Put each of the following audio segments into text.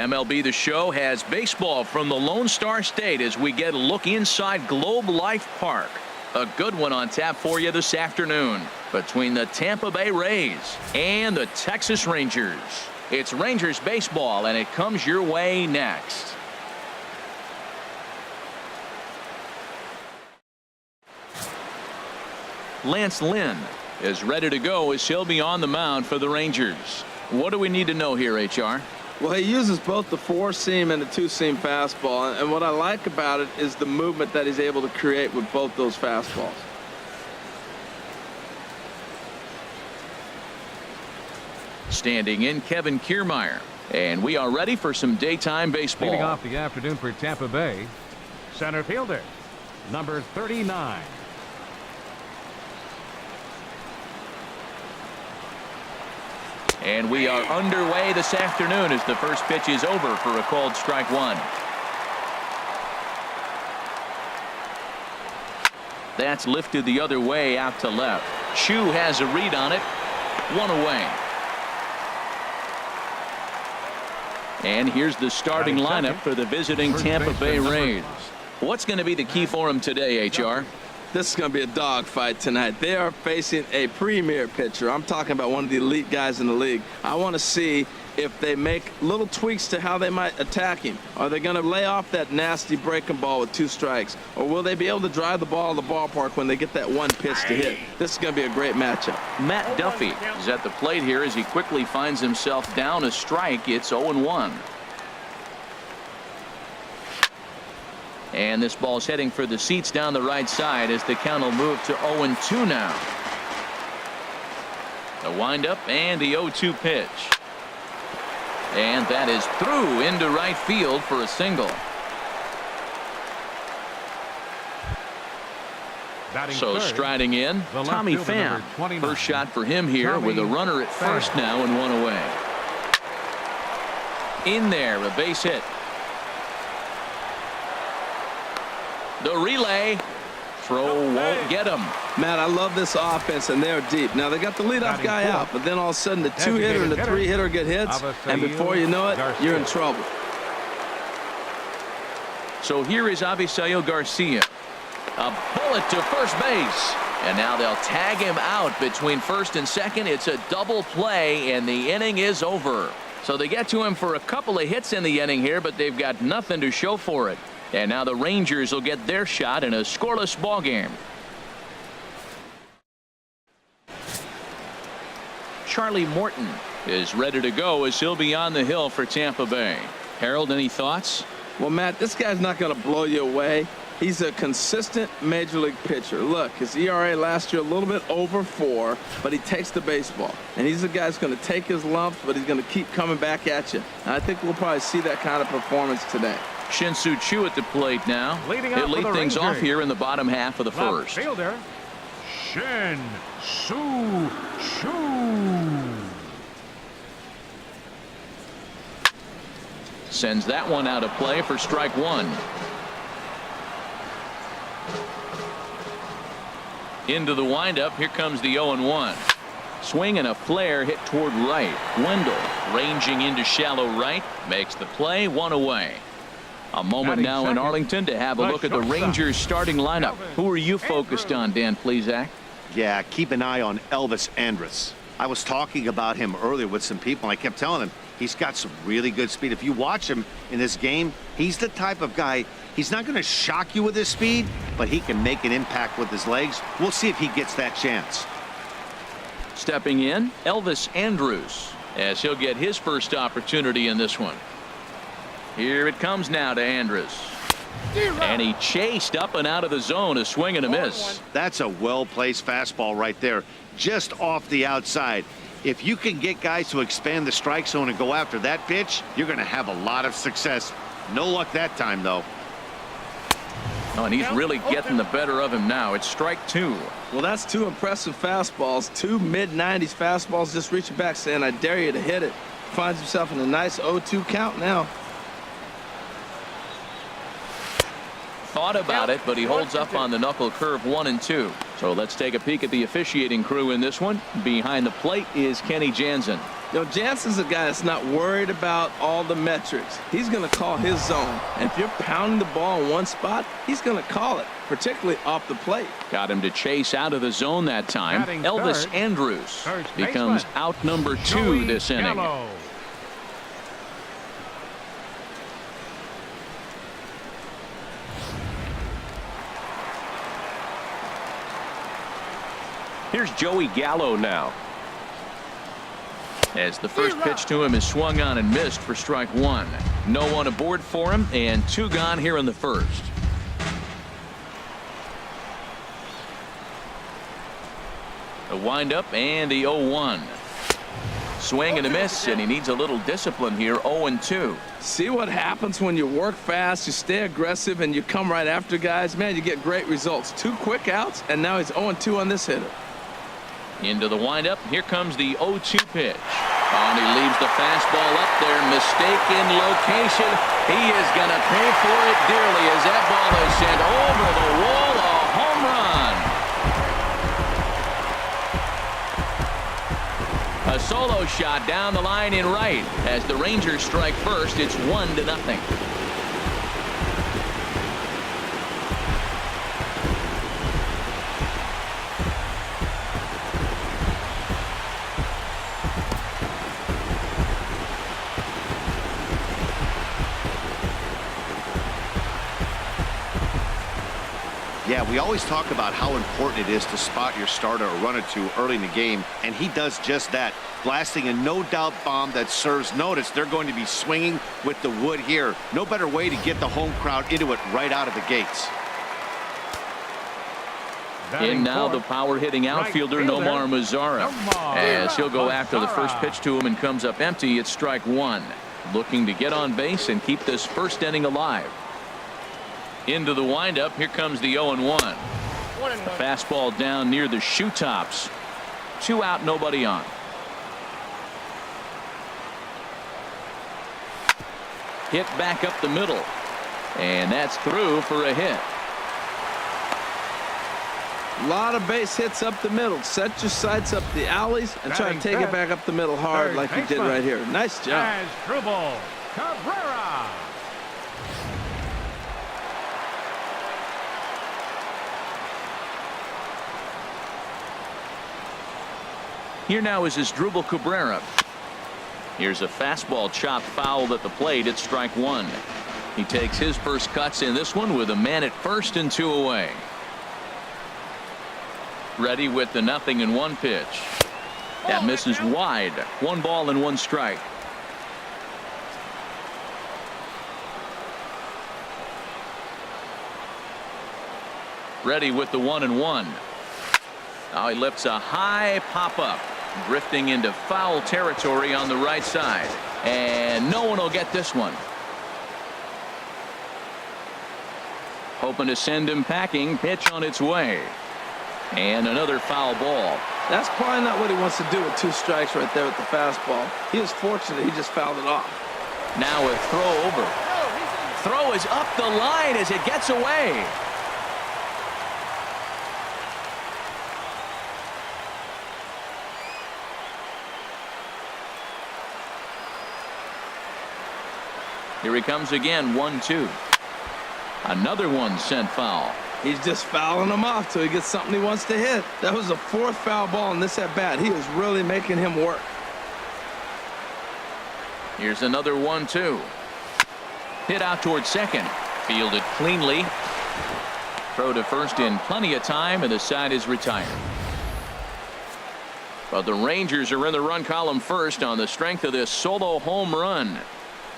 MLB The Show has baseball from the Lone Star State as we get a look inside Globe Life Park. A good one on tap for you this afternoon between the Tampa Bay Rays and the Texas Rangers. It's Rangers baseball, and it comes your way next. Lance Lynn is ready to go as he'll be on the mound for the Rangers. What do we need to know here, HR? Well, he uses both the four-seam and the two-seam fastball, and what I like about it is the movement that he's able to create with both those fastballs. Standing in, Kevin Kiermaier, and we are ready for some daytime baseball. Leading off the afternoon for Tampa Bay, center fielder, number 39. And we are underway this afternoon as the first pitch is over for a called strike one. That's lifted the other way out to left. Chu has a read on it. One away. And here's the starting lineup for the visiting Tampa Bay Rays. What's going to be the key for them today, HR? This is going to be a dogfight tonight. They are facing a premier pitcher. I'm talking about one of the elite guys in the league. I want to see if they make little tweaks to how they might attack him. Are they going to lay off that nasty breaking ball with 2 strikes? Or will they be able to drive the ball to the ballpark when they get that one pitch to hit? This is going to be a great matchup. Matt Duffy is at the plate here as he quickly finds himself down a strike. It's 0-1. And this ball's heading for the seats down the right side as the count will move to 0-2 now. The windup and the 0-2 pitch. And that is through into right field for a single. So striding in, Tommy Pham. First shot for him here with a runner at first now and 1 away. In there, a base hit. The relay. Throw won't get him. Matt, I love this offense, and they're deep. Now, they got the leadoff guy out, but then all of a sudden the 2-hitter and the 3-hitter get hits, and before you know it, you're in trouble. So here is Avisail Garcia. A bullet to first base. And now they'll tag him out between first and second. It's a double play, and the inning is over. So they get to him for a couple of hits in the inning here, but they've got nothing to show for it. And now the Rangers will get their shot in a scoreless ball game. Charlie Morton is ready to go as he'll be on the hill for Tampa Bay. Harold, any thoughts? Well, Matt, this guy's not going to blow you away. He's a consistent major league pitcher. Look, his ERA last year a little bit over 4, but he takes the baseball. And he's a guy that's going to take his lumps, but he's going to keep coming back at you. And I think we'll probably see that kind of performance today. Shin-Soo Choo at the plate now. He'll lead things off here in the bottom half of the first. Fielder, Shin-Soo Choo. Sends that one out of play for strike one. Into the windup. Here comes the 0-1. Swing and a flare hit toward right. Wendell ranging into shallow right. Makes the play. 1 away. A moment now in Arlington to have a look at the Rangers starting lineup. Who are you focused on, Dan Plesac? Yeah, keep an eye on Elvis Andrus. I was talking about him earlier with some people. I kept telling him he's got some really good speed. If you watch him in this game, he's the type of guy, he's not going to shock you with his speed, but he can make an impact with his legs. We'll see if he gets that chance. Stepping in, Elvis Andrus, as he'll get his first opportunity in this one. Here it comes now to Andrus. And he chased up and out of the zone, a swing and a miss. That's a well-placed fastball right there, just off the outside. If you can get guys to expand the strike zone and go after that pitch, you're going to have a lot of success. No luck that time, though. Oh, and he's really getting the better of him now. It's strike 2. Well, that's 2 impressive fastballs. 2 mid-90s fastballs just reaching back saying, I dare you to hit it. Finds himself in a nice 0-2 count now. thought about it, but he holds up on the knuckle curve 1 and 2. So let's take a peek at the officiating crew in this one. Behind the plate is Kenny Jansen. Jansen's a guy that's not worried about all the metrics. He's going to call his zone. And if you're pounding the ball in one spot, he's going to call it, particularly off the plate. Got him to chase out of the zone that time. Batting Elvis third, Andrews first becomes baseman, out number 2 Joey this inning. Gallo. Here's Joey Gallo now. As the first pitch to him is swung on and missed for strike 1. No one aboard for him, and 2 gone here in the first. The windup and the 0-1. Swing and a miss, and he needs a little discipline here. 0-2. See what happens when you work fast, you stay aggressive, and you come right after guys. Man, you get great results. 2 quick outs, and now he's 0-2 on this hitter. Into the windup. Here comes the 0-2 pitch. And he leaves the fastball up there. Mistaken location. He is going to pay for it dearly as that ball is sent over the wall. A home run. A solo shot down the line in right. As the Rangers strike first, it's 1-0. Yeah, we always talk about how important it is to spot your starter or run it to early in the game, and he does just that, blasting a no-doubt bomb that serves notice. They're going to be swinging with the wood here. No better way to get the home crowd into it right out of the gates. In now the power-hitting outfielder, right fielder, Nomar Mazara. As he'll go after the first pitch to him and comes up empty. It's strike 1. Looking to get on base and keep this first inning alive. Into the windup. Here comes the 0-1. A fastball down near the shoe tops. 2 out, nobody on. Hit back up the middle. And that's through for a hit. A lot of base hits up the middle. Set your sights up the alleys and try to take it back up the middle hard like you did right here. Nice job. Asdrubal Cabrera. Here now is Asdrubal Cabrera. Here's a fastball chopped foul at the plate. It's strike 1. He takes his first cuts in this one with a man at first and 2 away. Ready with the 0-1 pitch. That misses wide. 1 ball and 1 strike. Ready with the 1-1. Now he lifts a high pop up, drifting into foul territory on the right side, and no one will get this one. Hoping to send him packing. Pitch on its way, and another foul ball. That's probably not what he wants to do with 2 strikes right there with the fastball. He was fortunate he just fouled it off. Now a throw over. Throw is up the line as it gets away. Here he comes again. 1-2. Another one sent foul. He's just fouling him off till he gets something he wants to hit. That was the 4th foul ball in this at bat. He was really making him work. Here's another 1-2. Hit out towards second. Fielded cleanly. Throw to first in plenty of time, and the side is retired. But the Rangers are in the run column first on the strength of this solo home run.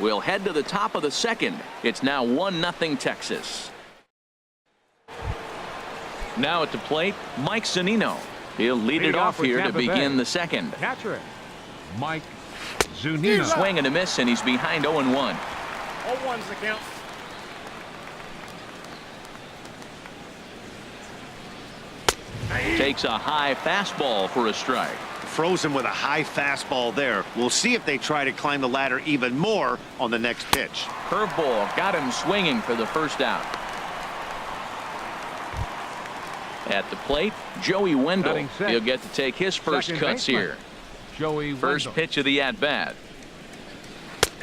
We'll head to the top of the second. It's now 1-0 Texas. Now at the plate, Mike Zunino. He'll lead it off here to begin the second. Catcher, Mike Zunino. Swing and a miss, and he's behind 0-1. 0-1's the count. Takes a high fastball for a strike. Froze him with a high fastball there. We'll see if they try to climb the ladder even more on the next pitch. Curveball got him swinging for the first out. At the plate, Joey Wendell. Batting six. He'll get to take his first Second cuts baseman, here. Joey First Wendell. pitch of the at-bat.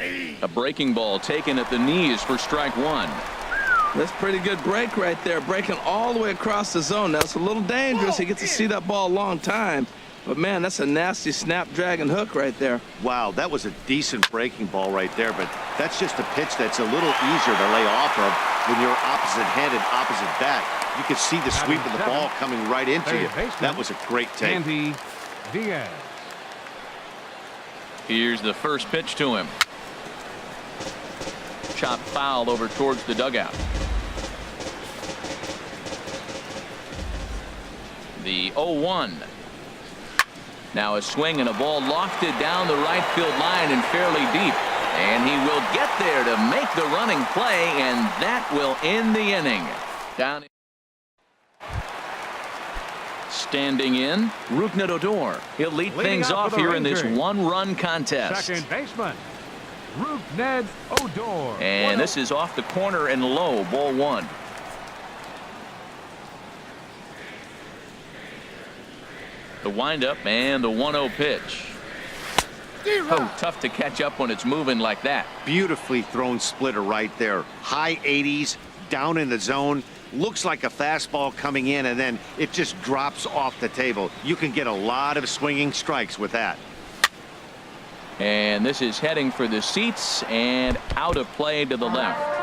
A breaking ball taken at the knees for strike one. That's pretty good break right there, breaking all the way across the zone. Now, it's a little dangerous. He gets to see that ball a long time. But, man, that's a nasty snapdragon hook right there. Wow, that was a decent breaking ball right there, but that's just a pitch that's a little easier to lay off of when you're opposite-handed, opposite bat. You can see the sweep of the ball coming right into you. That was a great take. Andy Diaz. Here's the first pitch to him. Chopped foul over towards the dugout. The 0-1. Now a swing and a ball lofted down the right field line and fairly deep. And he will get there to make the running play, and that will end the inning. Down. Standing in, Rougned Odor. He'll lead Leading things off off for the here in this Rangers. one-run contest. Second baseman, Rougned Odor. And this is off the corner and low, ball one. The windup and the 1-0 pitch. Oh, tough to catch up when it's moving like that. Beautifully thrown splitter right there. High 80s, down in the zone. Looks like a fastball coming in, and then it just drops off the table. You can get a lot of swinging strikes with that. And this is heading for the seats and out of play to the left.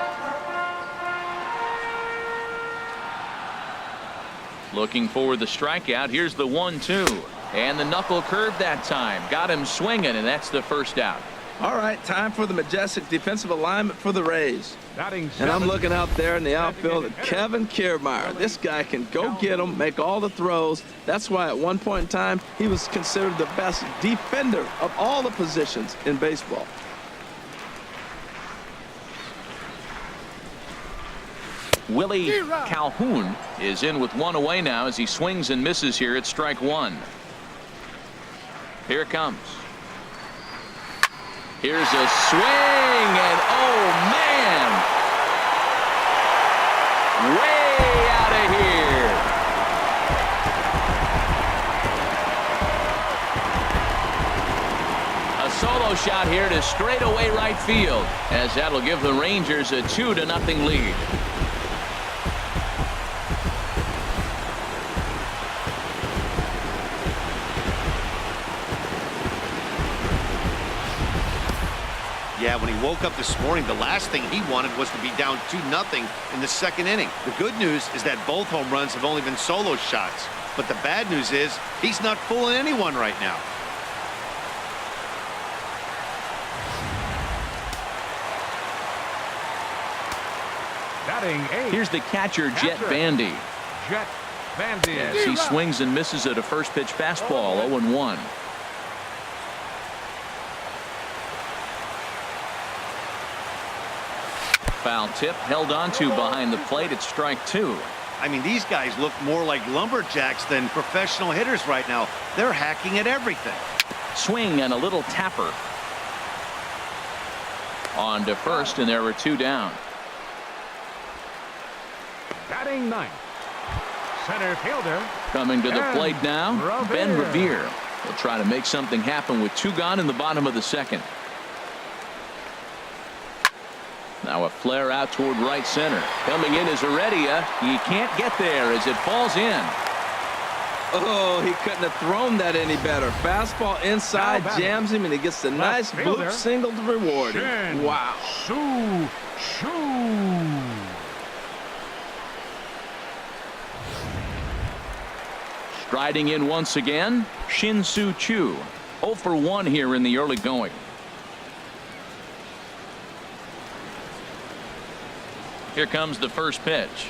Looking for the strikeout. Here's the 1-2. And the knuckle curve that time. Got him swinging, and that's the first out. All right, time for the majestic defensive alignment for the Rays. Batting And I'm seventh. looking out there in the outfield at Kevin Kiermaier. This guy can go get them, make all the throws. That's why at one point in time, he was considered the best defender of all the positions in baseball. Willie Calhoun is in with one away now as he swings and misses here at strike one. Here it comes. Here's a swing, and oh man, way out of here. A solo shot here to straightaway right field, as that'll give the Rangers a 2-0 lead. Yeah, when he woke up this morning, the last thing he wanted was to be down 2-0 in the second inning. The good news is that both home runs have only been solo shots. But the bad news is he's not fooling anyone right now. Batting eighth. Here's the catcher, Jet Catcher. Bandy. Jet Bandy. As he swings and misses at a first pitch fastball, 0-1. Foul tip held onto behind the plate at strike two. I mean, these guys look more like lumberjacks than professional hitters right now. They're hacking at everything. Swing and a little tapper. On to first, and there were two down. Batting ninth. Center fielder. Coming to the And plate now, Ben Revere. Revere. He'll try to make something happen with two gone in the bottom of the second. Now a flare out toward right center. Coming in is Heredia. He can't get there as it falls in. Oh, he couldn't have thrown that any better. Fastball inside, Now batting. jams him, and he gets the nice fielder. bloop single to reward him. Shin Wow. Shoo. Striding in once again, Shin-Soo Choo. 0 for 1 here in the early going. Here comes the first pitch.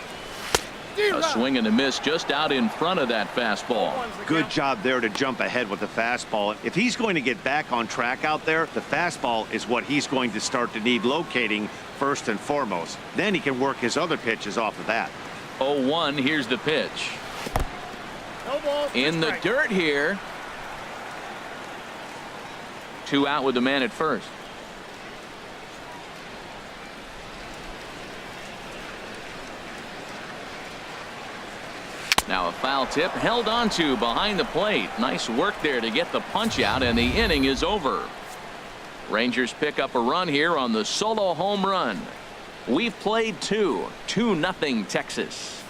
A swing and a miss just out in front of that fastball. Good job there to jump ahead with the fastball. If he's going to get back on track out there, the fastball is what he's going to start to need locating first and foremost. Then he can work his other pitches off of that. 0-1, here's the pitch. No ball. In the strike. dirt here. 2 out with the man at first. Now a foul tip held onto behind the plate. Nice work there to get the punch out, and the inning is over. Rangers pick up a run here on the solo home run. We've played 2-0 Texas.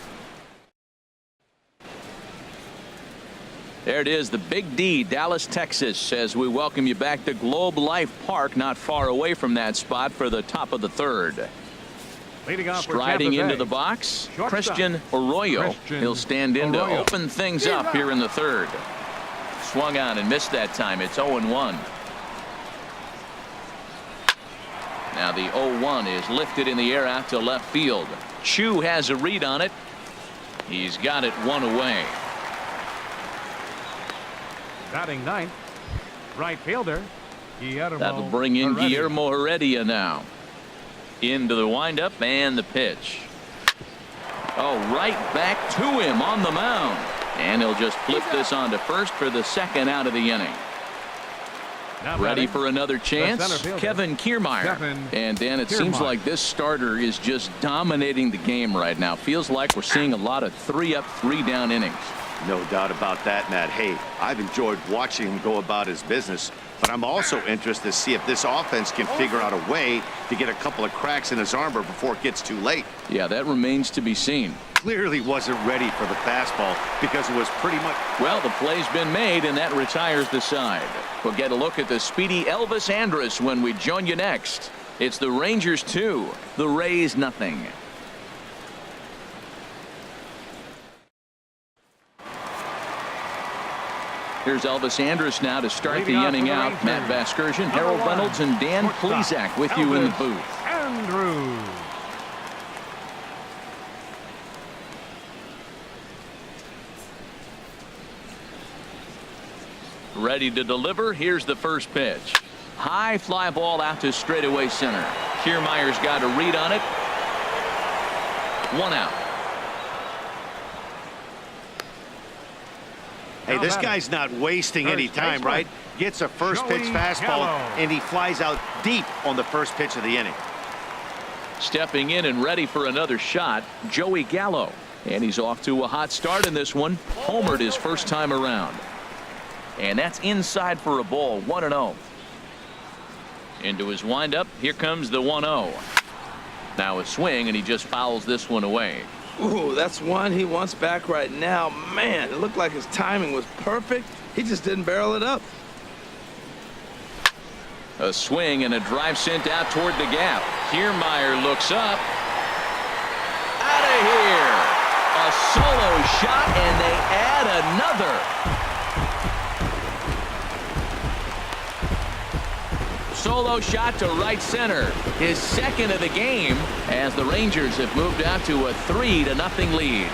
There it is, the Big D, Dallas, Texas, as we welcome you back to Globe Life Park, not far away from that spot for the top of the third. Leading off for Striding Tampa into Bay, the box, shortstop, Christian Arroyo. He'll stand in to Arroyo. open things up here in the third. Swung on and missed that time. It's 0-1. Now the 0-1 is lifted in the air out to left field. Chu has a read on it. He's got it one away. Batting ninth, right fielder, Guillermo That'll bring in Heredia. Guillermo Heredia now. Into the windup and the pitch. Oh, right back to him on the mound. And he'll just flip this on to first for the second out of the inning. Now Ready batting, for another chance? center fielder, Kevin Kiermaier. Kevin And Dan, it seems Kiermaier. like this starter is just dominating the game right now. Feels like we're seeing a lot of 3-up, 3-down innings. No doubt about that, Matt. Hey, I've enjoyed watching him go about his business, but I'm also interested to see if this offense can figure out a way to get a couple of cracks in his armor before it gets too late. Yeah, that remains to be seen. Clearly wasn't ready for the fastball because it was pretty much... Well, the play's been made, and that retires the side. We'll get a look at the speedy Elvis Andrus when we join you next. It's the Rangers 2, the Rays nothing. Here's Elvis Andrus now to start Leading the off inning for the out. Rangers, Matt Vasgersian, number Harold 1, Reynolds, and Dan shortstop, Plesac with you in the Elvis booth. Andrus. Ready to deliver. Here's the first pitch. High fly ball out to straightaway center. Kiermaier's got a read on it. One out. Hey, Now this batting. guy's not wasting any First time, baseman, right? Gets a first pitch Joey fastball, Gallo. and he flies out deep on the first pitch of the inning. Stepping in and ready for another shot, Joey Gallo. And he's off to a hot start in this one. Homered his first time around. And that's inside for a ball, 1-0. Into his windup, here comes the 1-0. Now a swing, and he just fouls this one away. Ooh, that's one he wants back right now. Man, it looked like his timing was perfect. He just didn't barrel it up. A swing and a drive sent out toward the gap. Kiermaier looks up. Out of here. A solo shot, and they add another. Solo shot to right center. His second of the game as the Rangers have moved out to a 3-0 lead.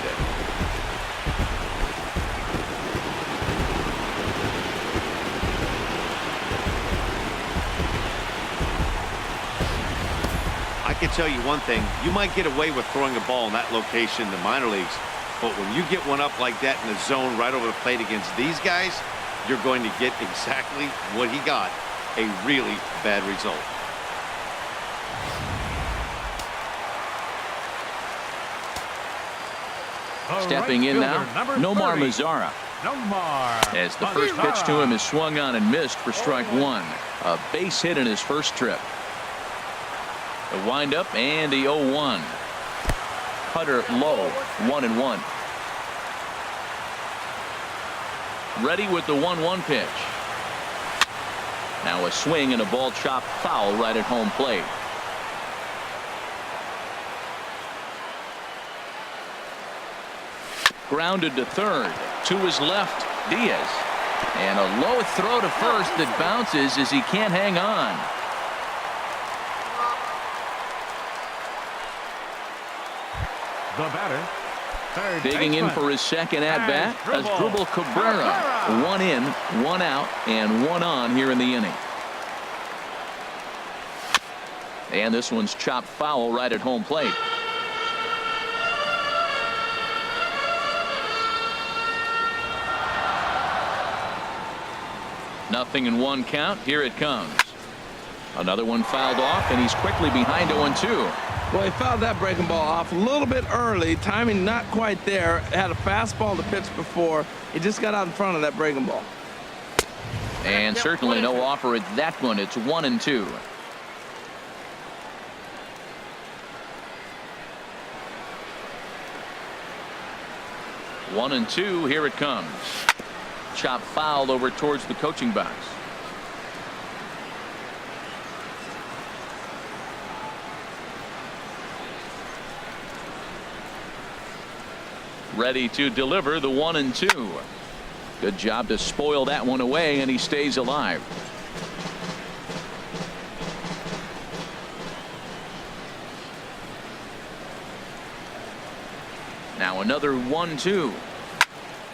I can tell you one thing. You might get away with throwing a ball in that location in the minor leagues, but when you get one up like that in the zone right over the plate against these guys, you're going to get exactly what he got. A really bad result. The Stepping right in fielder, now, number Nomar 30, Mazara. Nomar As the first pitch to him is swung on and missed for strike one. A base hit in his first trip. The windup and the 0-1. Cutter low, 1-1. Ready with the 1-1 pitch. Now a swing and a ball chopped foul right at home plate. Grounded to third. To his left, Diaz. And a low throw to first that bounces as he can't hang on. The batter, third Digging in baseman, for his second at-bat, Asdrubal Cabrera. 1 in, 1 out, and 1 on here in the inning. And this one's chopped foul right at home plate. Nothing in 1 count. Here it comes. Another one fouled off, and he's quickly behind 0-2. Well, he fouled that breaking ball off a little bit early. Timing not quite there. Had a fastball to pitch before. He just got out in front of that breaking ball. And certainly no offer at that one. It's 1-2. One and two. Here it comes. Chop fouled over towards the coaching box. Ready to deliver the 1-2. Good job to spoil that one away, and he stays alive. Now another 1-2.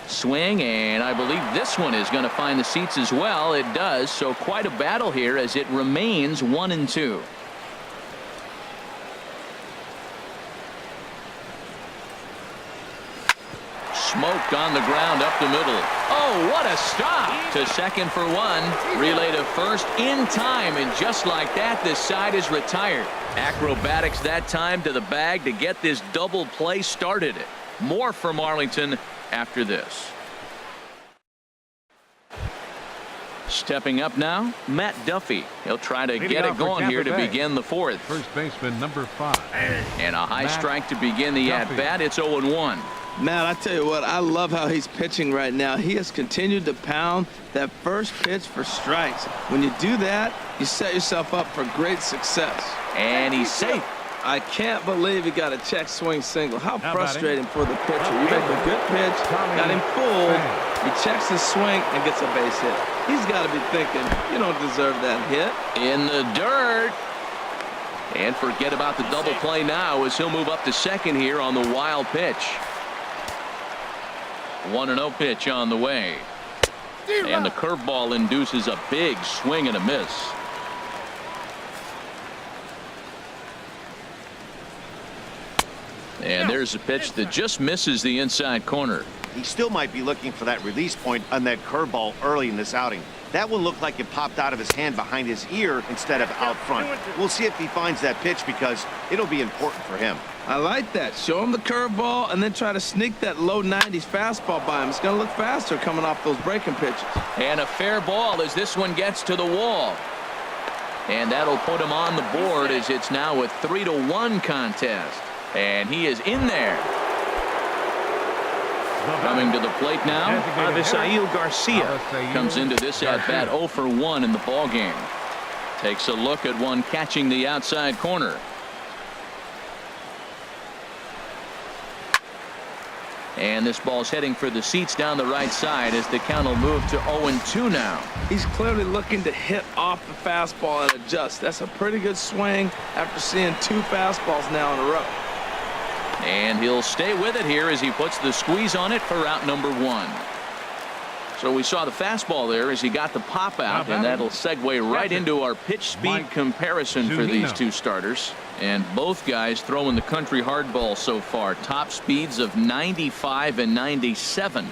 Swing, and I believe this one is going to find the seats as well. It does. So quite a battle here as it remains 1-2. Smoked on the ground up the middle. Oh, what a stop to second for one. Relay to first in time, and just like that, this side is retired. Acrobatics that time to the bag to get this double play started. More from Arlington after this. Stepping up now, Matt Duffy. He'll try to get it going here to begin the fourth. First baseman number 5. And a high strike to begin the at-bat. It's 0-1. Matt, I tell you what, I love how he's pitching right now. He has continued to pound that first pitch for strikes. When you do that, you set yourself up for great success. And he's safe. I can't believe he got a check swing single. How frustrating for the pitcher. You make a good pitch, got him fooled, he checks his swing and gets a base hit. He's got to be thinking, you don't deserve that hit. In the dirt. And forget about the double play now as he'll move up to second here on the wild pitch. 1-0 pitch on the way. And the curveball induces a big swing and a miss. And there's a pitch that just misses the inside corner. He still might be looking for that release point on that curveball early in this outing. That one looked like it popped out of his hand behind his ear instead of out front. We'll see if he finds that pitch because it'll be important for him. I like that. Show him the curveball and then try to sneak that low 90s fastball by him. It's going to look faster coming off those breaking pitches. And a fair ball as this one gets to the wall. And that'll put him on the board as it's now a 3-1 contest. And he is in there. Coming to the plate now, Avisail Garcia comes into this at-bat 0 for 1 in the ballgame. Takes a look at one catching the outside corner. And this ball's heading for the seats down the right side as the count will move to 0-2 now. He's clearly looking to hit off the fastball and adjust. That's a pretty good swing after seeing 2 fastballs now in a row. And he'll stay with it here as he puts the squeeze on it for out number 1. So we saw the fastball there as he got the pop out, and that'll segue right into our pitch speed comparison for these two starters. And both guys throwing the country hardball so far. Top speeds of 95 and 97.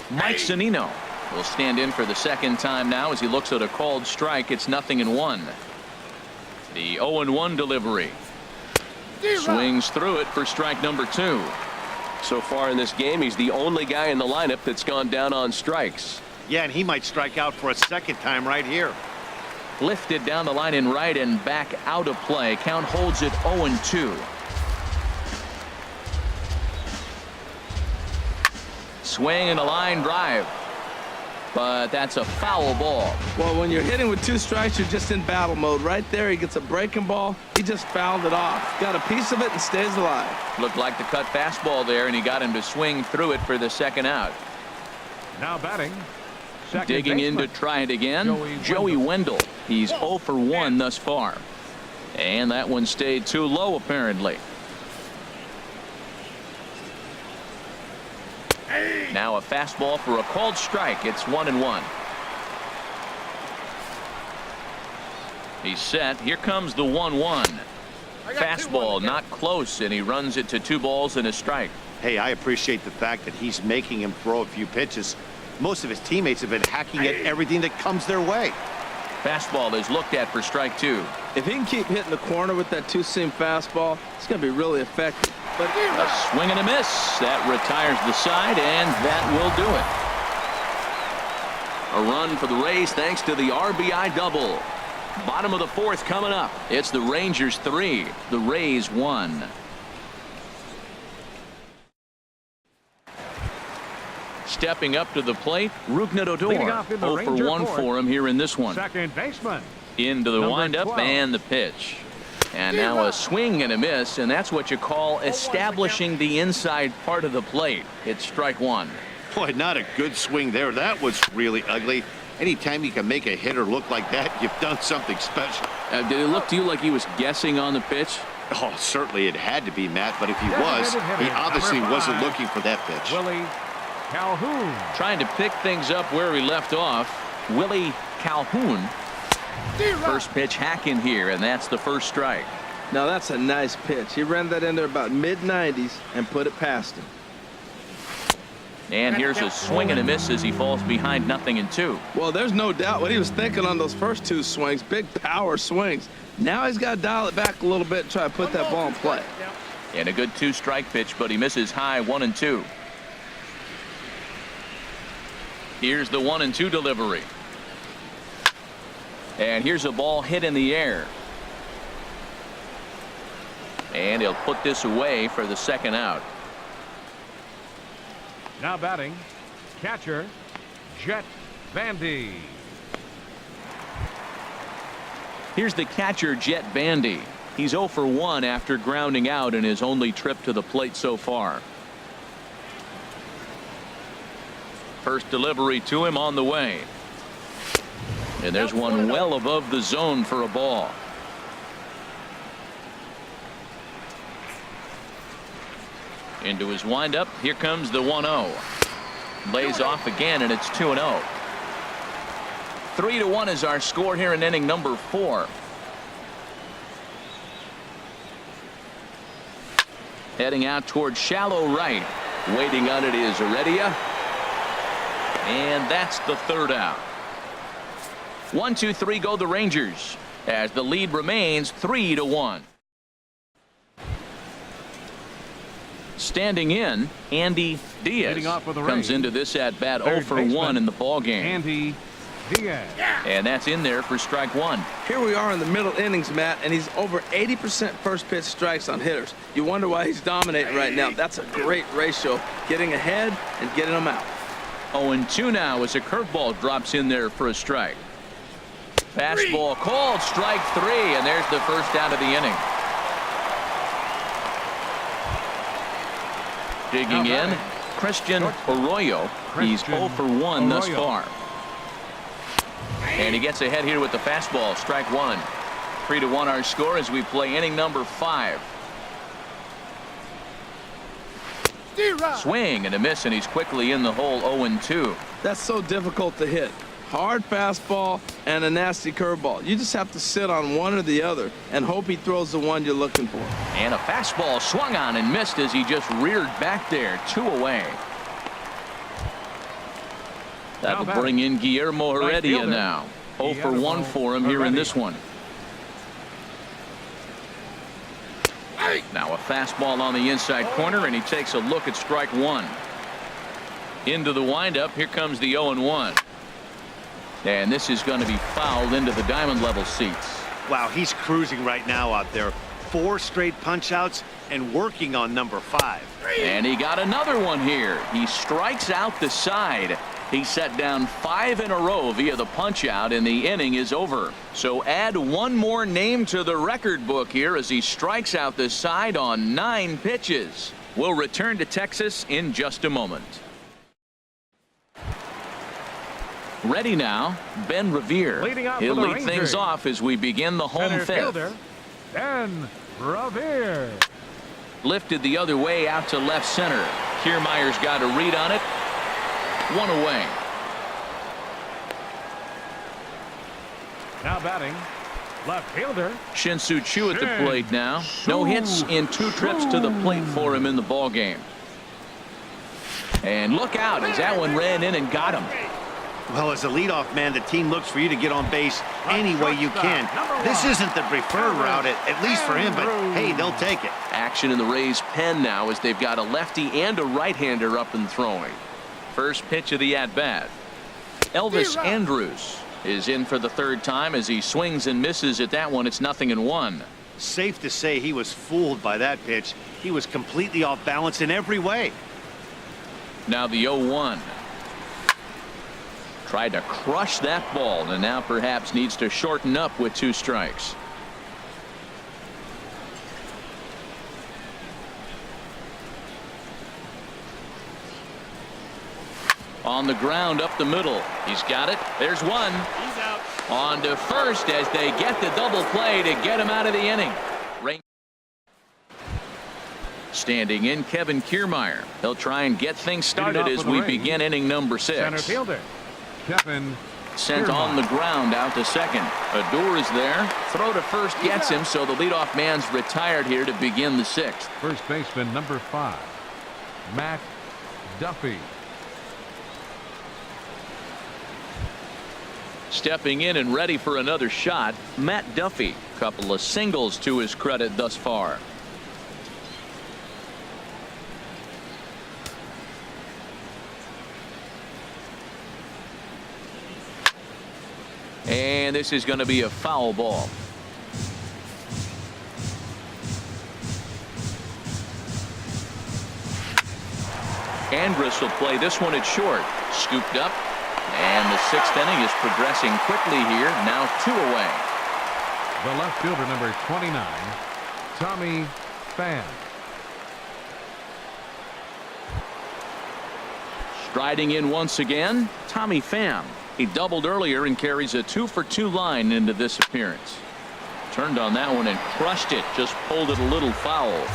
Mike Zunino will stand in for the second time now as he looks at a called strike. It's 0-1. The 0-1 delivery. Swings through it for strike number 2. So far in this game, he's the only guy in the lineup that's gone down on strikes. Yeah, and he might strike out for a second time right here. Lifted down the line in right and back out of play. Count holds it 0-2. Swing and a line drive. But that's a foul ball. Well, when you're hitting with 2 strikes, you're just in battle mode. Right there, he gets a breaking ball. He just fouled it off. Got a piece of it and stays alive. Looked like the cut fastball there, and he got him to swing through it for the second out. Now batting. Digging in to try it again, Joey Wendell. He's 0 for 1 thus far. And that one stayed too low, apparently. Now a fastball for a called strike. It's 1-1. He's set. Here comes the 1-1. Fastball not close, and he runs it to 2 balls and a strike. Hey, I appreciate the fact that he's making him throw a few pitches. Most of his teammates have been hacking at everything that comes their way. Fastball is looked at for strike 2. If he can keep hitting the corner with that two-seam fastball, it's going to be really effective. But A swing and a miss. That retires the side, and that will do it. A run for the Rays thanks to the RBI double. Bottom of the 4th coming up. It's the Rangers 3, the Rays 1. Stepping up to the plate, Rougned Leading off Odor. in the 0 for Ranger 1 fourth. for him here in this one. Second baseman. Into the Number windup 12. and the pitch. And now a swing and a miss, and that's what you call establishing the inside part of the plate. It's strike 1. Boy, not a good swing there. That was really ugly. Anytime you can make a hitter look like that, you've done something special. Did it look to you like he was guessing on the pitch? Oh, certainly it had to be, Matt, but if he Designated was, hitter, he obviously number wasn't 5, looking for that pitch. Willie Calhoun. Trying to pick things up where he left off. Willie Calhoun. First pitch hack in here, and that's the first strike. now that's a nice pitch. He ran that in there about mid-90s and put it past him. And here's a swing and a miss as he falls behind 0-2. Well, there's no doubt what he was thinking on those first 2 swings. Big power swings. Now he's got to dial it back a little bit and try to put that ball in play. And a good 2-strike pitch, but he misses high 1-2. Here's the 1-2 delivery. And here's a ball hit in the air. And he'll put this away for the second out. Now batting, catcher, Jet Bandy. Here's the catcher, Jet Bandy. He's 0 for 1 after grounding out in his only trip to the plate so far. First delivery to him on the way. And there's one well above the zone for a ball. Into his windup. Here comes the 1-0. Lays off again, and it's 2-0. 3-1 is our score here in inning number 4. Heading out towards shallow right. Waiting on it is Heredia. And that's the third out. 1-2-3 go the Rangers as the lead remains 3-1. Standing in, Andy Diaz Leading off for the comes Rays. into this at bat 0 Third for baseman, 1 in the ball game. Andy Diaz. And that's in there for strike 1. Here we are in the middle innings, Matt, and he's over 80% first pitch strikes on hitters. You wonder why he's dominating right now. That's a great ratio, getting ahead and getting them out. 0-2 now as a curveball drops in there for a strike. Fastball called, strike 3, and there's the first out of the inning. Digging Now in, batting. Christian Arroyo. He's 0 for 1 thus Arroyo. far. And he gets ahead here with the fastball, strike 1. 3-1 our score as we play inning number 5. Swing and a miss, and he's quickly in the hole 0-2. That's so difficult to hit. Hard fastball and a nasty curveball. You just have to sit on one or the other and hope he throws the one you're looking for. And a fastball swung on and missed as he just reared back there, 2 away. That'll Now bring in Guillermo right Heredia fielder, now. 0 for 1 for him here in Heredia. this one. Now a fastball on the inside corner, and he takes a look at strike 1. Into the windup. Here comes the 0-1. And this is going to be fouled into the diamond level seats. Wow, he's cruising right now out there. 4 straight punch outs and working on number 5. And he got another one here. He strikes out the side. He set down 5 in a row via the punch out, and the inning is over. So add one more name to the record book here as he strikes out the side on 9 pitches. We'll return to Texas in just a moment. Ready now, Ben Revere. Leading off He'll for the lead things Rangers. off as we begin the home Center 5th. fielder, Ben Revere. Lifted the other way out to left center. Kiermaier's got a read on it. 1 away. Now batting, left fielder, Shin-Soo Choo at the plate now. No hits in 2 trips to the plate for him in the ball game. And look out as that one ran in and got him. Well, as a leadoff man, the team looks for you to get on base any way you can. This isn't the preferred route, at least for him, but hey, they'll take it. Action in the Rays' pen now as they've got a lefty and a right-hander up and throwing. First pitch of the at-bat. Elvis Andrus is in for the third time as he swings and misses at that one. It's 0-1. Safe to say he was fooled by that pitch. He was completely off balance in every way. Now the 0-1. Tried to crush that ball and now perhaps needs to shorten up with 2 strikes. On the ground up the middle. He's got it. There's one. He's out. On to first as they get the double play to get him out of the inning. Standing in, Kevin Kiermaier. He'll try and get things started as we begin inning number 6. Center fielder, Kevin Sent on the ground out to second. Odor is there. Throw to first gets him, so the leadoff man's retired here to begin the 6th. First baseman number 5, Matt Duffy. Stepping in and ready for another shot, Matt Duffy. Couple of singles to his credit thus far. And this is going to be a foul ball. Andrus will play this one at short. Scooped up. And the 6th inning is progressing quickly here. Now 2 away. The left fielder number 29, Tommy Pham. Striding in once again, Tommy Pham. He doubled earlier and carries a 2-for-2 line into this appearance. Turned on that one and crushed it. Just pulled it a little foul.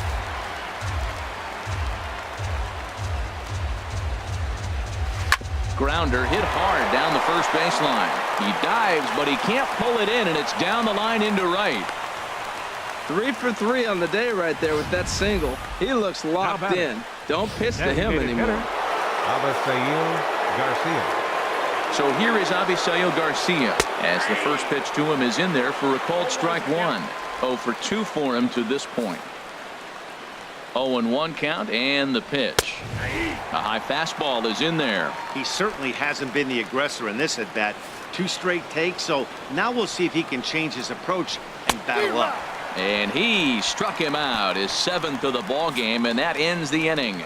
Grounder hit hard down the first baseline. He dives, but he can't pull it in, and it's down the line into right. 3 for 3 on the day right there with that single. He looks locked in. Don't pitch to him anymore. Avisail Garcia. So here is Avisail Garcia as the first pitch to him is in there for a called strike 1. 0 for 2 for him to this point. 0-1 count and the pitch. A high fastball is in there. He certainly hasn't been the aggressor in this at bat. 2 straight takes, so now we'll see if he can change his approach and battle up. And he struck him out, his 7th of the ball game, and that ends the inning.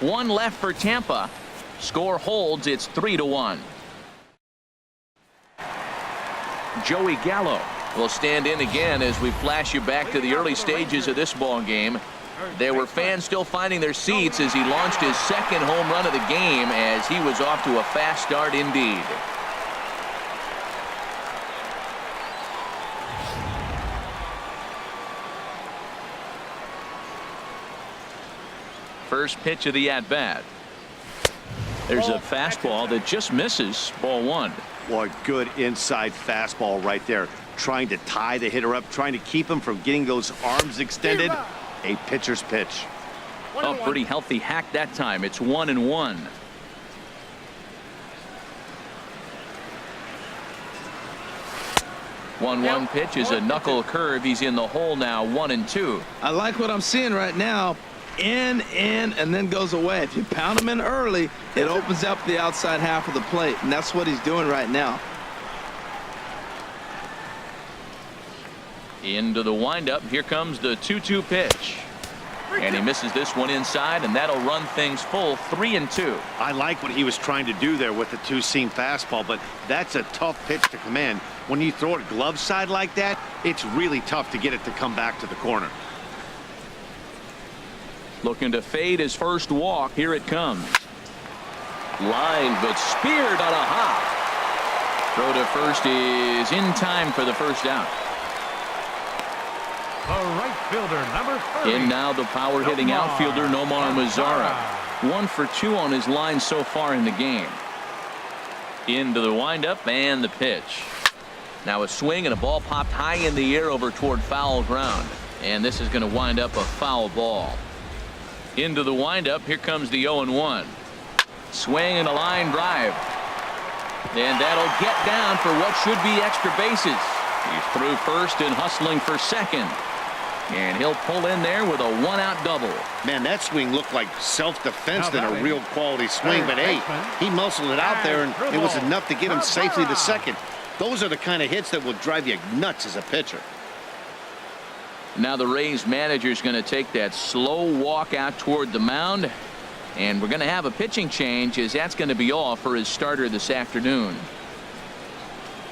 1 left for Tampa. Score holds. It's 3-1. Joey Gallo will stand in again as we flash you back to the early stages of this ball game. There were fans still finding their seats as he launched his 2nd home run of the game as he was off to a fast start indeed. First pitch of the at-bat. There's a fastball that just misses. Ball 1. Boy, good inside fastball right there. Trying to tie the hitter up, trying to keep him from getting those arms extended. A pitcher's pitch. A pretty healthy hack that time. It's 1-1. One pitch is a knuckle curve. He's in the hole now. 1-2. I like what I'm seeing right now. In, and then goes away. If you pound him in early, it opens up the outside half of the plate, and that's what he's doing right now. Into the windup. Here comes the 2-2 pitch. And he misses this one inside, and that'll run things full. 3-2. I like what he was trying to do there with the 2-seam fastball, but that's a tough pitch to command. When you throw it glove side like that, it's really tough to get it to come back to the corner. Looking to fade his first walk. Here it comes. Line, but speared on a hop. Throw to first is in time for the first out. The right fielder number 30. In now the power hitting outfielder Nomar Mazara. 1 for 2 on his line so far in the game. Into the windup and the pitch. Now a swing and a ball popped high in the air over toward foul ground. And this is going to wind up a foul ball. Into the windup. Here comes the 0-1. Swing and a line drive. And that'll get down for what should be extra bases. He's through first and hustling for second. And he'll pull in there with a one-out double. Man, that swing looked like self-defense than a batting. real quality swing. But hey, he muscled it out there, and it was enough to get him safely to second. Those are the kind of hits that will drive you nuts as a pitcher. Now the Rays manager is going to take that slow walk out toward the mound. And we're going to have a pitching change, as that's going to be all for his starter this afternoon.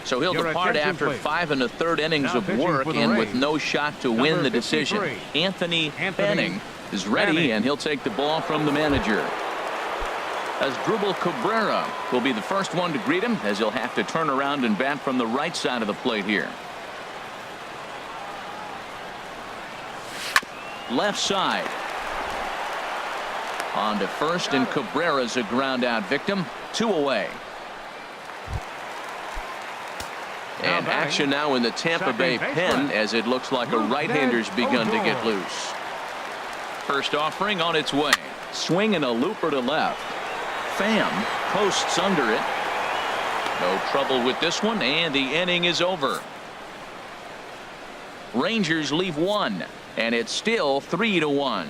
So he'll Your depart attention, after please. 5 1/3 innings Now of pitching work for the and with Rays. no shot to Number win the decision. 53. Anthony Anthony Fanning is ready, Fanning. and he'll take the ball from the manager. Asdrubal Cabrera will be the first one to greet him, as he'll have to turn around and bat from the right side of the plate here. Left side. On to first, and Cabrera's a ground out victim. 2 away. And batting. action now in the Tampa Second Bay baseman. pen, as it looks like a right-hander's begun to get loose. First offering on its way. Swing and a looper to left. Pham posts under it. No trouble with this one, and the inning is over. Rangers leave 1, and it's still 3-1.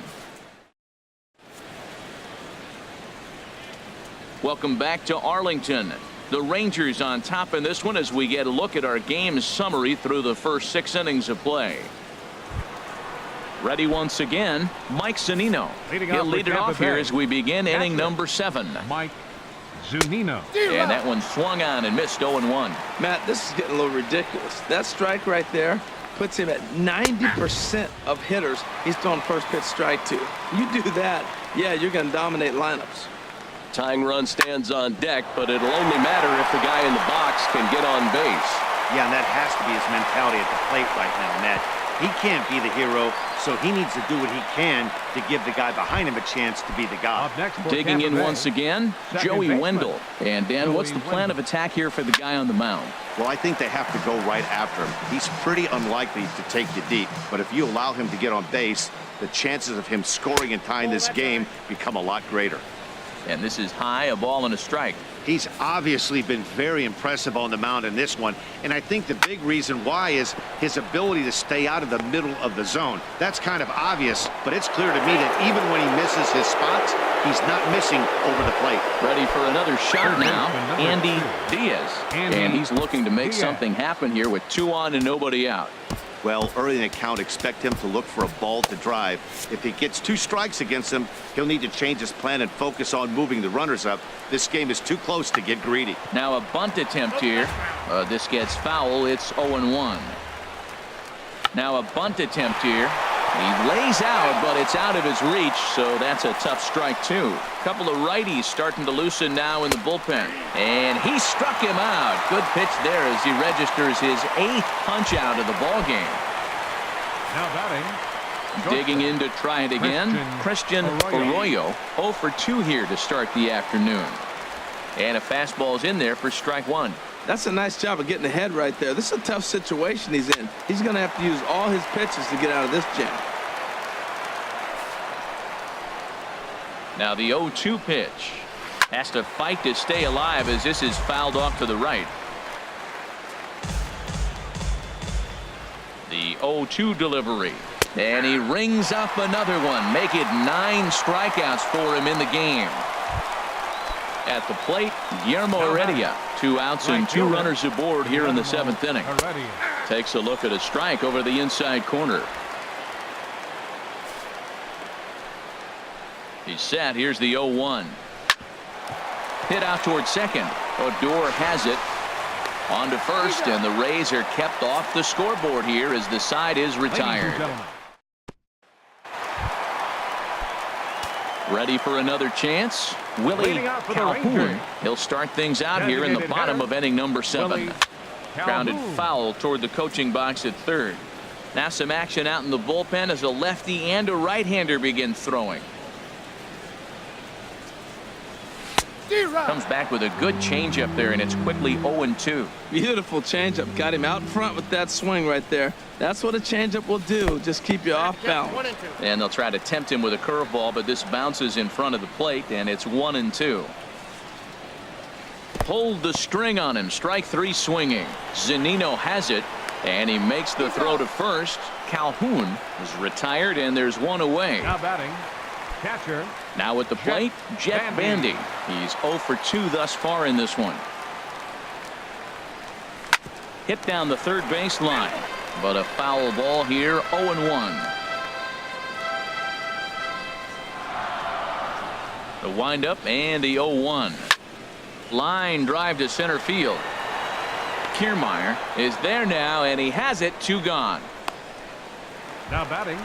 Welcome back to Arlington. The Rangers on top in this one, as we get a look at our game summary through the first 6 innings of play. Ready once again, Mike Zunino. Leading He'll off for lead it Tampa off here Bay. as we begin inning Catcher. number 7. Mike Zunino. And that one swung on and missed 0-1. Matt, this is getting a little ridiculous. That strike right there puts him at 90% of hitters he's throwing first pitch strike to. You do that, yeah, you're going to dominate lineups. Tying run stands on deck, but it'll only matter if the guy in the box can get on base. Yeah, and that has to be his mentality at the plate right now, Matt. He can't be the hero, so he needs to do what he can to give the guy behind him a chance to be the guy. Up next for Digging Tampa in Bay. once again, Second Joey baseman. Wendell. And Dan, what's the Joey plan of Wendell. attack here for the guy on the mound? Well, I think they have to go right after him. He's pretty unlikely to take you deep, but if you allow him to get on base, the chances of him scoring and tying this game become a lot greater. And this is high, a ball and a strike. He's obviously been very impressive on the mound in this one, and I think the big reason why is his ability to stay out of the middle of the zone. That's kind of obvious, but it's clear to me that even when he misses his spots, he's not missing over the plate. Ready for another shot Third now, baseman, number Andy 2. Diaz. Andy And he's looking to make Diaz. something happen here with 2 on and nobody out. Well, early in the count, expect him to look for a ball to drive. If he gets 2 strikes against him, he'll need to change his plan and focus on moving the runners up. This game is too close to get greedy. Now a bunt attempt here. This gets foul. It's 0-1. Now a bunt attempt here. He lays out, but it's out of his reach, so that's a tough strike, too. Couple of righties starting to loosen now in the bullpen. And he struck him out. Good pitch there as he registers his 8th punch out of the ball game. Now batting. Digging in to try it again. Christian Arroyo 0 for 2 here to start the afternoon. And a fastball's in there for strike 1. That's a nice job of getting ahead right there. This is a tough situation he's in. He's going to have to use all his pitches to get out of this jam. Now the 0-2 pitch. Has to fight to stay alive as this is fouled off to the right. The 0-2 delivery. And he rings up another one. Make it 9 strikeouts for him in the game. At the plate, Guillermo Heredia. 2 outs and 2 runners aboard here in the 7th inning. Heredia. Takes a look at a strike over the inside corner. He's set. Here's the 0-1. Hit out toward second. Odor has it. On to first, and the Rays are kept off the scoreboard here as the side is Ladies and retired. gentlemen. Ready for another chance? Willie Leading out for the Calhoun. Rangers. He'll start things out here in the Designated bottom hitter, of inning number 7. Willie Grounded Calhoun. foul toward the coaching box at third. Now some action out in the bullpen as a lefty and a right-hander begin throwing. Comes back with a good changeup there, and it's quickly 0-2. Beautiful changeup. Got him out front with that swing right there. That's what a changeup will do. Just keep you off balance. And they'll try to tempt him with a curveball, but this bounces in front of the plate, and it's 1-2. pulled the string on him. Strike 3 swinging. Zunino has it, and he makes the throw to first. Calhoun is retired, and there's one away. Now batting, catcher. Now at the plate, Jet Bandy. He's 0 for 2 thus far in this one. Hit down the third base line, but a foul ball here. 0-1. The windup and the 0-1. Line drive to center field. Kiermaier is there now, and he has it. 2 gone. Now batting,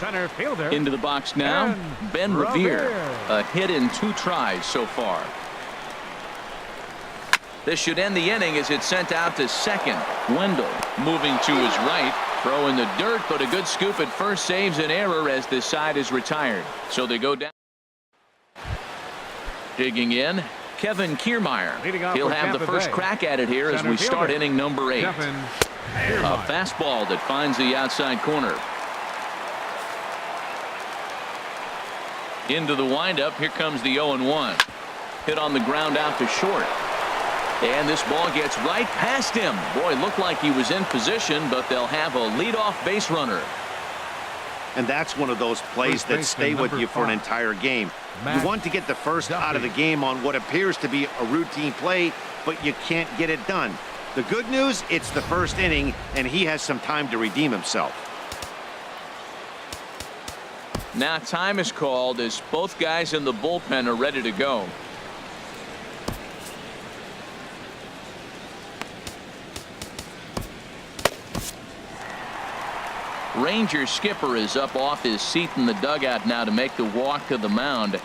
center fielder. Into the box now, Ben Revere. A hit in 2 tries so far. This should end the inning as it's sent out to second. Wendell moving to his right. Throw in the dirt, but a good scoop at first saves an error as this side is retired. So they go down. Digging in, Kevin Kiermaier. He'll have the first crack at it here as we start inning number 8. A fastball that finds the outside corner. Into the windup. Here comes the 0-1. Hit on the ground out to short. And this ball gets right past him. Boy, looked like he was in position, but they'll have a leadoff base runner. And that's one of those plays that stay with you for an entire game. You want to get the first out of the game on what appears to be a routine play, but you can't get it done. The good news, it's the first inning, and he has some time to redeem himself. Now time is called as both guys in the bullpen are ready to go. Ranger skipper is up off his seat in the dugout now to make the walk to the mound,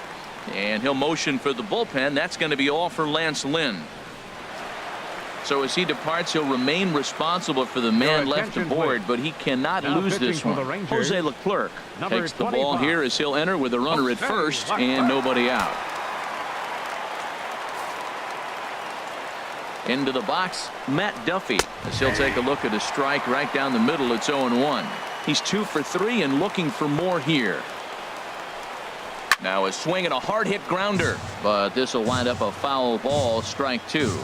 and he'll motion for the bullpen. That's going to be all for Lance Lynn. So as he departs, he'll remain responsible for the man left aboard, but he cannot lose this one. Jose Leclerc takes the ball here as he'll enter with a runner at first and nobody out. Into the box, Matt Duffy, as he'll take a look at a strike right down the middle. It's 0-1. He's 2 for 3 and looking for more here. Now a swing and a hard hit grounder, but this will wind up a foul ball. Strike 2.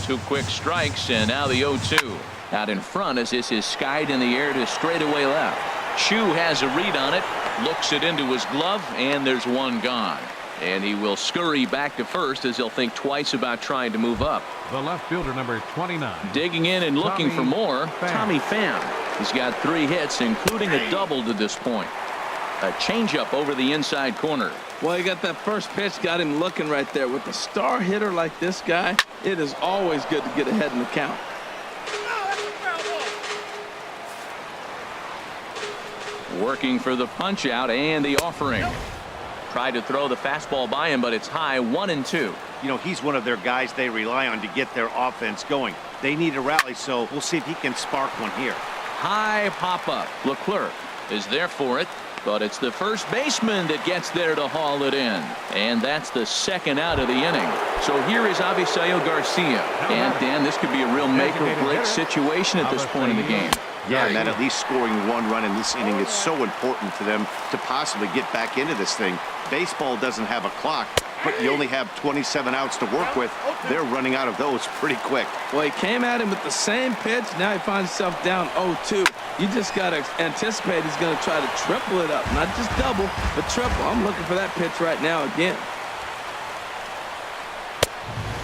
2 quick strikes, and now the 0-2. Out in front as this is skied in the air to straightaway left. Chu has a read on it, looks it into his glove, and there's one gone. And he will scurry back to first as he'll think twice about trying to move up. The left fielder, number 29. Digging in and looking for more, Tommy Pham. He's got 3 hits, including a double to this point. A changeup over the inside corner. Well, he got that first pitch, got him looking right there. With a star hitter like this guy, it is always good to get ahead in the count. Working for the punch out and the offering. Tried to throw the fastball by him, but it's high. 1-2. You know, he's one of their guys they rely on to get their offense going. They need a rally, so we'll see if he can spark one here. High pop up. Leclerc is there for it, but it's the first baseman that gets there to haul it in. And that's the second out of the inning. So here is Avisail Garcia. And Dan, this could be a real make or break situation at this point in the game. Yeah, and that at least scoring 1 run in this inning is so important to them to possibly get back into this thing. Baseball doesn't have a clock, but you only have 27 outs to work with. They're running out of those pretty quick. Well, he came at him with the same pitch. Now he finds himself down 0-2. You just got to anticipate he's going to try to triple it up. Not just double, but triple. I'm looking for that pitch right now again.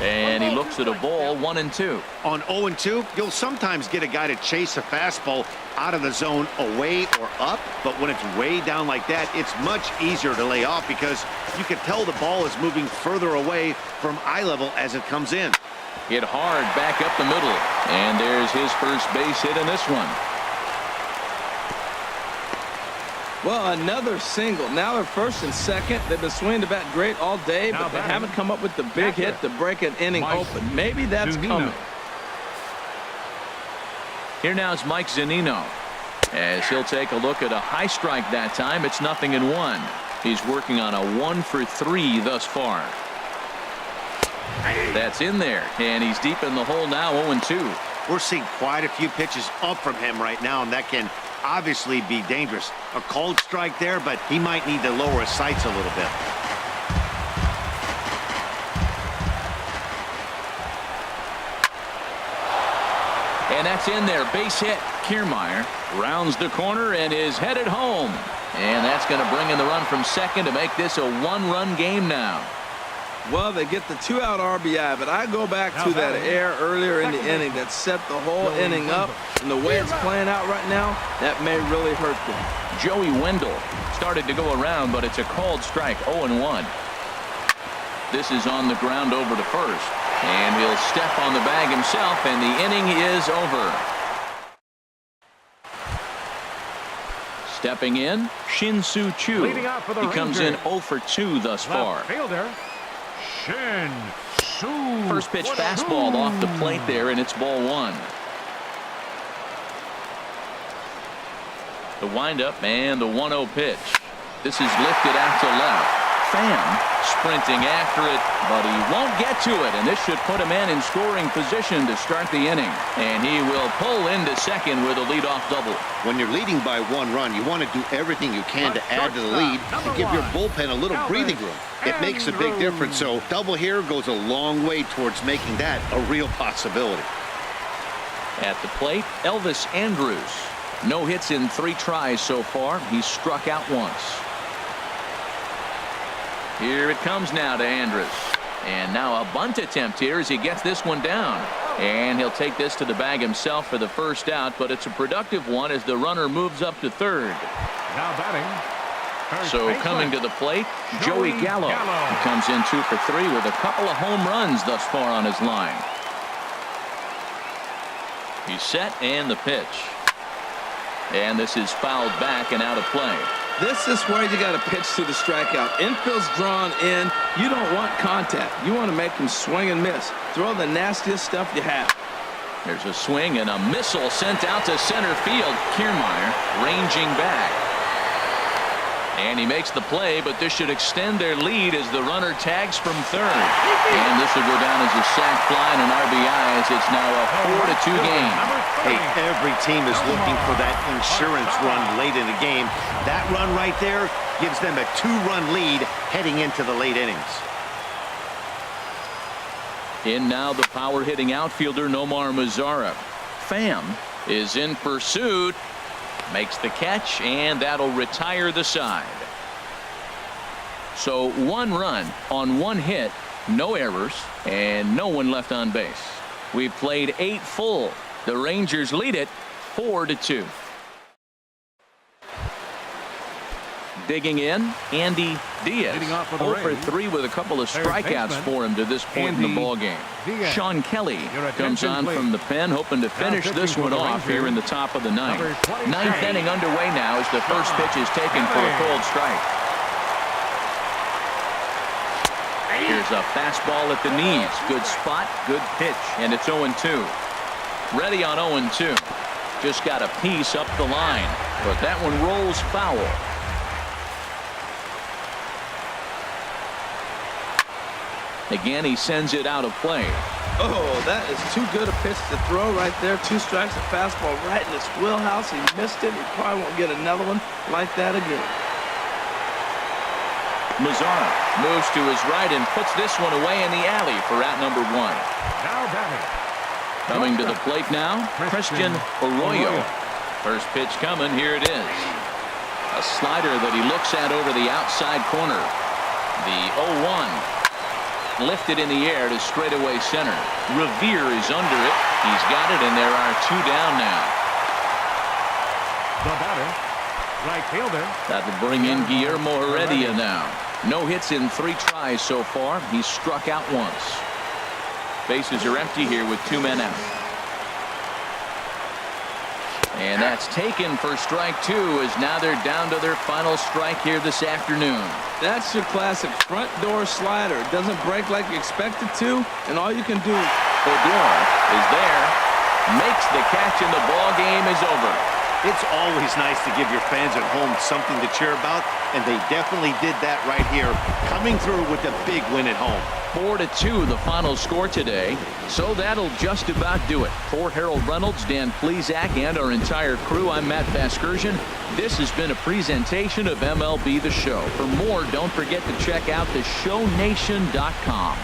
And he looks at a ball. 1-2. On 0-2, you'll sometimes get a guy to chase a fastball out of the zone away or up, but when it's way down like that, it's much easier to lay off because you can tell the ball is moving further away from eye level as it comes in. Hit hard back up the middle, and there's his first base hit in this one. Well, another single. Now they're first and second. They've been swinging the bat great all day, but they haven't come up with the big hit to break an inning open. Maybe that's coming. Here now is Mike Zunino, as he'll take a look at a high strike that time. It's 0-1. He's working on a 1 for 3 thus far. That's in there, and he's deep in the hole now. 0-2. We're seeing quite a few pitches up from him right now, and that can obviously be dangerous. A cold strike there, but he might need to lower his sights a little bit. And that's in there. Base hit. Kiermaier rounds the corner and is headed home. And that's going to bring in the run from second to make this a one-run game now. Well, they get the 2-out RBI, but I go back to that error earlier in the inning that set the whole inning up, and the way it's playing out right now, that may really hurt them. Joey Wendell started to go around, but it's a called strike. 0-1. This is on the ground over to first, and he'll step on the bag himself, and the inning is over. Stepping in, Shin-Soo Choo. Leading off for the He comes in Rangers. 0 for 2 thus far. Left fielder, Shin-Soo. First pitch fastball off the plate there, and it's ball 1. The windup and the 1-0 pitch. This is lifted out to left. Pham sprinting after it, but he won't get to it, and this should put a man in scoring position to start the inning. And he will pull into second with a leadoff double. When you're leading by 1 run, you want to do everything you can to add to the lead and give your bullpen a little breathing room. It makes a big difference, so double here goes a long way towards making that a real possibility. At the plate, Elvis Andrus. No hits in 3 tries so far. He's struck out once. Here it comes now to Andrus. And now a bunt attempt here as he gets this one down. And he'll take this to the bag himself for the first out, but it's a productive one as the runner moves up to third. Now batting. So coming to the plate, Joey Gallo. He comes in 2 for 3 with a couple of home runs thus far on his line. He's set and the pitch. And this is fouled back and out of play. This is where you got to pitch to the strikeout. Infield's drawn in. You don't want contact. You want to make him swing and miss. Throw the nastiest stuff you have. There's a swing and a missile sent out to center field. Kiermaier ranging back. And he makes the play, but this should extend their lead as the runner tags from third. And this will go down as a sac fly and an RBI as it's now a 4-2 game. Hey, every team is looking for that insurance run late in the game. That run right there gives them a 2-run lead heading into the late innings. In now the power hitting outfielder Nomar Mazara. Pham is in pursuit. Makes the catch, and that'll retire the side. So 1 run on 1 hit, no errors, and no one left on base. We've played 8 full. The Rangers lead it 4-2. Digging in, Andy Diaz. 0 for 3 with a couple of strikeouts for him to this point in the ball game. Sean Kelly comes on from the pen, hoping to finish this one off here in the top of the 9th. 9th inning underway now as the first pitch is taken for a cold strike. Here's a fastball at the knees. Good spot, good pitch, and it's 0-2. Ready on 0-2. Just got a piece up the line, but that one rolls foul. Again, he sends it out of play. Oh, that is too good a pitch to throw right there. 2 strikes, a fastball right in his wheelhouse. He missed it. He probably won't get another one like that again. Mazara moves to his right and puts this one away in the alley for out number 1. Now batting. Coming to the plate now, Christian Arroyo. First pitch coming. Here it is. A slider that he looks at over the outside corner. The 0-1. Lifted in the air to straightaway center. Revere is under it. He's got it, and there are 2 down now. The batter, right fielder. That'll bring in Guillermo Heredia now. No hits in 3 tries so far. He's struck out once. Bases are empty here with 2 men out. And that's taken for strike 2 as now they're down to their final strike here this afternoon. That's your classic front door slider. It doesn't break like you expect it to, and all you can do. Odor is there, makes the catch, and the ball game is over. It's always nice to give your fans at home something to cheer about, and they definitely did that right here, coming through with a big win at home. 4-2 the final score today. So that'll just about do it. For Harold Reynolds, Dan Plesac, and our entire crew, I'm Matt Vasgersian. This has been a presentation of MLB The Show. For more, don't forget to check out theshownation.com.